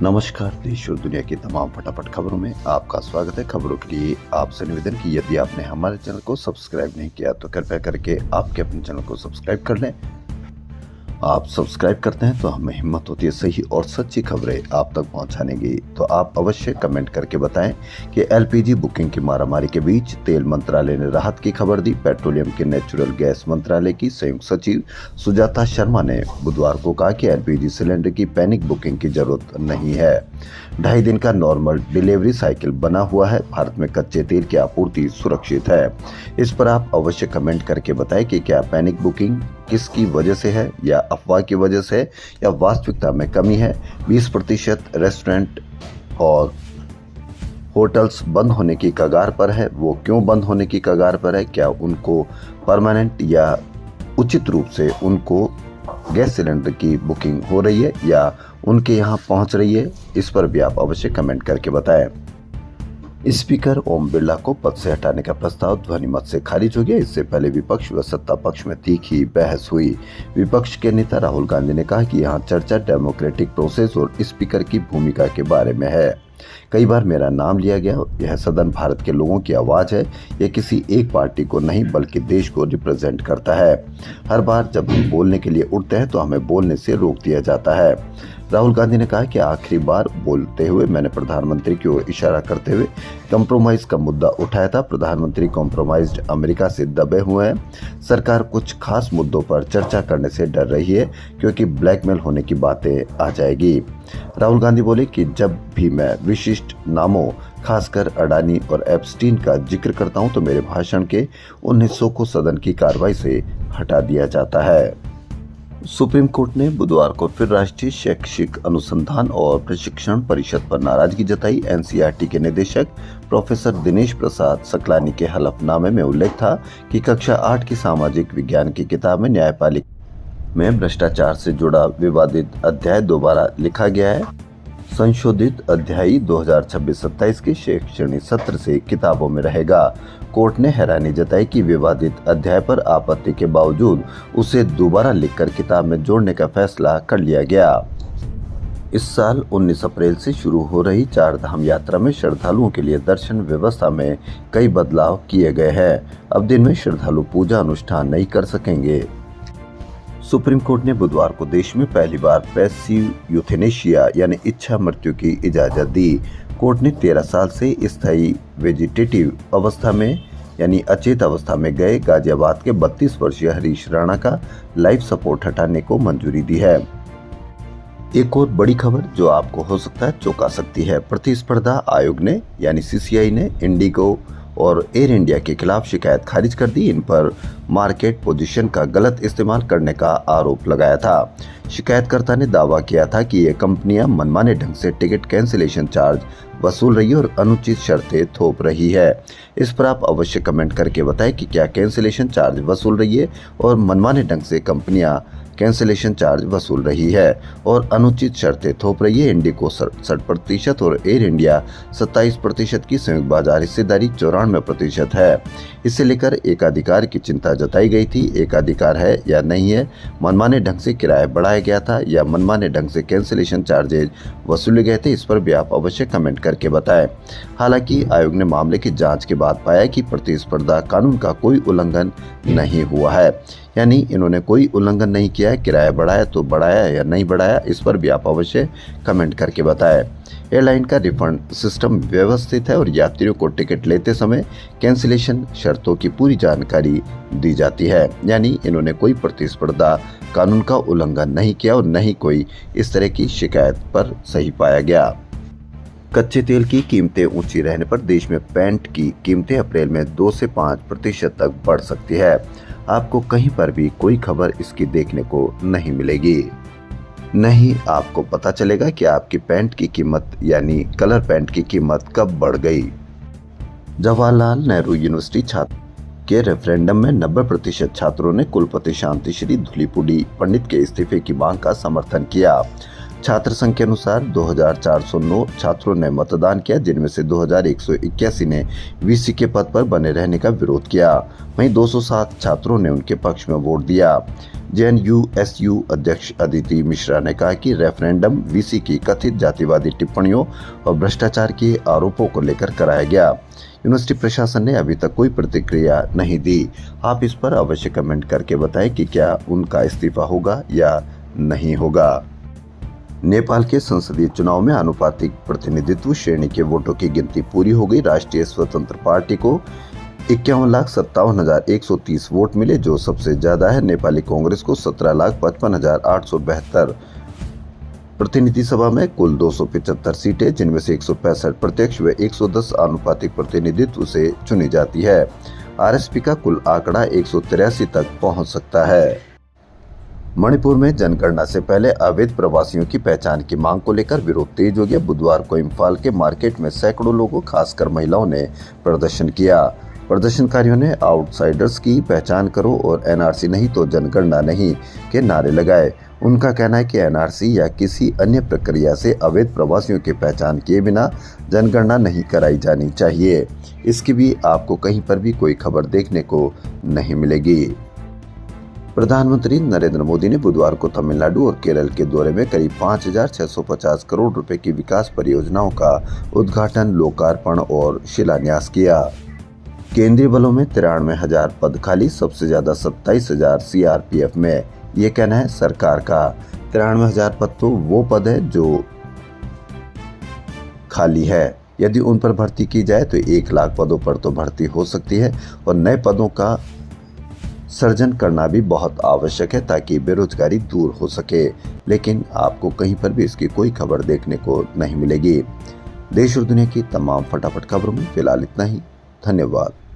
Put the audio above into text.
नमस्कार। देश और दुनिया की तमाम फटाफट खबरों में आपका स्वागत है। खबरों के लिए आपसे निवेदन कि यदि आपने हमारे चैनल को सब्सक्राइब नहीं किया तो कृपया करके आपके अपने चैनल को सब्सक्राइब कर लें। आप सब्सक्राइब करते हैं तो हमें हिम्मत होती है सही और सच्ची खबरें आप तक पहुंचाने की। तो आप अवश्य कमेंट करके बताएं कि एलपीजी बुकिंग की मारामारी के बीच तेल मंत्रालय ने राहत की खबर दी। पेट्रोलियम के नेचुरल गैस मंत्रालय की संयुक्त सचिव सुजाता शर्मा ने बुधवार को कहा कि एलपीजी सिलेंडर की पैनिक बुकिंग की जरूरत नहीं है। 2.5 दिन का नॉर्मल डिलीवरी साइकिल बना हुआ है। भारत में कच्चे तेल की आपूर्ति सुरक्षित है। इस पर आप अवश्य कमेंट करके बताएं कि क्या पैनिक बुकिंग किसकी वजह से है, या अफवाह की वजह से, या वास्तविकता में कमी है। 20% रेस्टोरेंट और होटल्स बंद होने की कगार पर है। वो क्यों बंद होने की कगार पर है? क्या उनको परमानेंट या उचित रूप से उनको गैस सिलेंडर की बुकिंग हो रही है या उनके यहाँ पहुँच रही है? इस पर भी आप अवश्य कमेंट करके बताएं। स्पीकर ओम बिरला को पद से हटाने का प्रस्ताव ध्वनिमत से खारिज हो गया। इससे पहले विपक्ष व सत्ता पक्ष में तीखी बहस हुई। विपक्ष के नेता राहुल गांधी ने कहा कि यहाँ चर्चा डेमोक्रेटिक प्रोसेस और स्पीकर की भूमिका के बारे में है। कई बार मेरा नाम लिया गया। यह सदन भारत के लोगों की आवाज है। यह किसी एक पार्टी को नहीं बल्कि देश को रिप्रेजेंट करता है। हर बार जब हम बोलने के लिए उठते हैं तो हमें बोलने से रोक दिया जाता है। राहुल गांधी ने कहा कि आखिरी बार बोलते हुए मैंने प्रधानमंत्री की ओर इशारा करते हुए कंप्रोमाइज का मुद्दा उठाया था। प्रधानमंत्री कॉम्प्रोमाइज्ड अमेरिका से दबे हुए हैं। सरकार कुछ खास मुद्दों पर चर्चा करने से डर रही है क्योंकि ब्लैकमेल होने की बातें आ जाएगी। राहुल गांधी बोले कि जब भी मैं विशिष्ट नामों खासकर अडानी और एप्स्टीन का जिक्र करता हूं तो मेरे भाषण के उन हिस्सों को सदन की कार्रवाई से हटा दिया जाता है। सुप्रीम कोर्ट ने बुधवार को फिर राष्ट्रीय शैक्षिक अनुसंधान और प्रशिक्षण परिषद पर नाराजगी जताई। एनसीईआरटी के निदेशक प्रोफेसर दिनेश प्रसाद सकलानी के हलफनामे में उल्लेख था कि कक्षा 8 की सामाजिक विज्ञान की किताब में न्यायपालिका में भ्रष्टाचार से जुड़ा विवादित अध्याय दोबारा लिखा गया है। संशोधित अध्याय 2026-27 के शैक्षणिक सत्र से किताबों में रहेगा। कोर्ट ने हैरानी जताई कि विवादित अध्याय पर आपत्ति के बावजूद उसे दोबारा लिखकर किताब में जोड़ने का फैसला कर लिया गया। इस साल 19 अप्रैल से शुरू हो रही 4 धाम यात्रा में श्रद्धालुओं के लिए दर्शन व्यवस्था में कई बदलाव किए गए हैं। अब दिन में श्रद्धालु पूजा अनुष्ठान नहीं कर सकेंगे। सुप्रीम कोर्ट ने बुधवार को देश में पहली बार पैसिव यूथेनेशिया यानी इच्छा मृत्यु की इजाजत दी। कोर्ट ने 13 साल से स्थायी वेजिटेटिव अवस्था में यानी अचेत अवस्था में गए गाजियाबाद के 32 वर्षीय हरीश राणा का लाइफ सपोर्ट हटाने को मंजूरी दी है। एक और बड़ी खबर जो आपको हो सकता है चौंका सकती है। प्रतिस्पर्धा आयोग ने यानी सीसीआई ने इंडिगो और एयर इंडिया के खिलाफ शिकायत खारिज कर दी। इन पर मार्केट पोजीशन का गलत इस्तेमाल करने का आरोप लगाया था। शिकायतकर्ता ने दावा किया था कि ये कंपनियां मनमाने ढंग से टिकट कैंसिलेशन चार्ज वसूल रही है और अनुचित शर्तें थोप रही है। इस पर आप अवश्य कमेंट करके बताएं कि क्या कैंसिलेशन चार्ज वसूल रही है और मनमाने ढंग से कंपनियां कैंसिलेशन चार्ज वसूल रही है और अनुचित शर्तें थोप रही है। इंडिगो 67% और एयर इंडिया 27% की संयुक्त बाजार हिस्सेदारी 94% है। इसे लेकर एकाधिकार की चिंता जताई गई थी। एकाधिकार है या नहीं है? मनमाने ढंग से किराया बढ़ाया गया था या मनमाने ढंग से कैंसिलेशन चार्जेज वसूले गए थे? इस पर भी आप अवश्य कमेंट करके बताएं। हालांकि आयोग ने मामले की जांच के बाद पाया कि प्रतिस्पर्धा कानून का कोई उल्लंघन नहीं हुआ है, यानी इन्होंने कोई उल्लंघन नहीं किया है। किराया बढ़ाया तो बढ़ाया या नहीं बढ़ाया, इस पर भी आप अवश्य कमेंट करके बताएं। एयरलाइन का रिफंड सिस्टम व्यवस्थित है और यात्रियों को टिकट लेते समय कैंसिलेशन शर्तों की पूरी जानकारी दी जाती है, यानी इन्होंने कोई प्रतिस्पर्धा कानून का उल्लंघन नहीं किया और न ही कोई इस तरह की शिकायत पर सही पाया गया। कच्चे तेल की कीमतें ऊंची रहने पर देश में पेंट की कीमतें अप्रैल में 2 से 5% तक बढ़ सकती है। आपको कहीं पर भी कोई खबर इसकी देखने को नहीं मिलेगी। नहीं आपको पता चलेगा कि आपकी पैंट की कीमत यानी कलर पैंट की कीमत कब बढ़ गई। जवाहरलाल नेहरू यूनिवर्सिटी छात्र के रेफरेंडम में 90% छात्रों ने कुलपति शांति श्री धूलिपुड़ी पंडित के इस्तीफे की मांग का समर्थन किया। छात्र संघ के अनुसार 2409 छात्रों ने मतदान किया, जिनमें से 2181 ने वीसी के पद पर बने रहने का विरोध किया। वहीं 207 छात्रों ने उनके पक्ष में वोट दिया। जेएनयू-एसयू अध्यक्ष अदिति मिश्रा ने कहा कि रेफरेंडम वीसी की कथित जातिवादी टिप्पणियों और भ्रष्टाचार के आरोपों को लेकर कराया गया। यूनिवर्सिटी प्रशासन ने अभी तक कोई प्रतिक्रिया नहीं दी। आप इस पर अवश्य कमेंट करके बताएं कि क्या उनका इस्तीफा होगा या नहीं होगा। नेपाल के संसदीय चुनाव में आनुपातिक प्रतिनिधित्व श्रेणी के वोटों की गिनती पूरी हो गई। राष्ट्रीय स्वतंत्र पार्टी को 51,57,130 वोट मिले, जो सबसे ज्यादा है। नेपाली कांग्रेस को 17,55,872। प्रतिनिधि सभा में कुल 275 सीटें, जिनमें से 165 प्रत्यक्ष व 110 आनुपातिक प्रतिनिधित्व से चुनी जाती है। आरएसपी का कुल आंकड़ा 183 तक पहुंच सकता है। मणिपुर में जनगणना से पहले अवैध प्रवासियों की पहचान की मांग को लेकर विरोध तेज हो गया। बुधवार को इम्फाल के मार्केट में सैकड़ों लोगों, खासकर महिलाओं ने प्रदर्शन किया। प्रदर्शनकारियों ने आउटसाइडर्स की पहचान करो और एनआरसी नहीं तो जनगणना नहीं के नारे लगाए। उनका कहना है कि एनआरसी या किसी अन्य प्रक्रिया से अवैध प्रवासियों की पहचान किए बिना जनगणना नहीं कराई जानी चाहिए। इसकी भी आपको कहीं पर भी कोई खबर देखने को नहीं मिलेगी। प्रधानमंत्री नरेंद्र मोदी ने बुधवार को तमिलनाडु और केरल के दौरे में करीब 5,650 करोड़ रुपए की विकास परियोजनाओं का उद्घाटन, लोकार्पण और शिलान्यास किया। केंद्रीय बलों में 93,000 पद खाली, सबसे ज्यादा 27,000 सीआरपीएफ में। ये कहना है सरकार का। 93,000 पद तो वो पद है जो खाली है। यदि उन पर भर्ती की जाए तो 1 लाख पदों पर तो भर्ती हो सकती है और नए पदों का सृजन करना भी बहुत आवश्यक है ताकि बेरोजगारी दूर हो सके। लेकिन आपको कहीं पर भी इसकी कोई खबर देखने को नहीं मिलेगी। देश और दुनिया की तमाम फटाफट खबरों में फिलहाल इतना ही। धन्यवाद।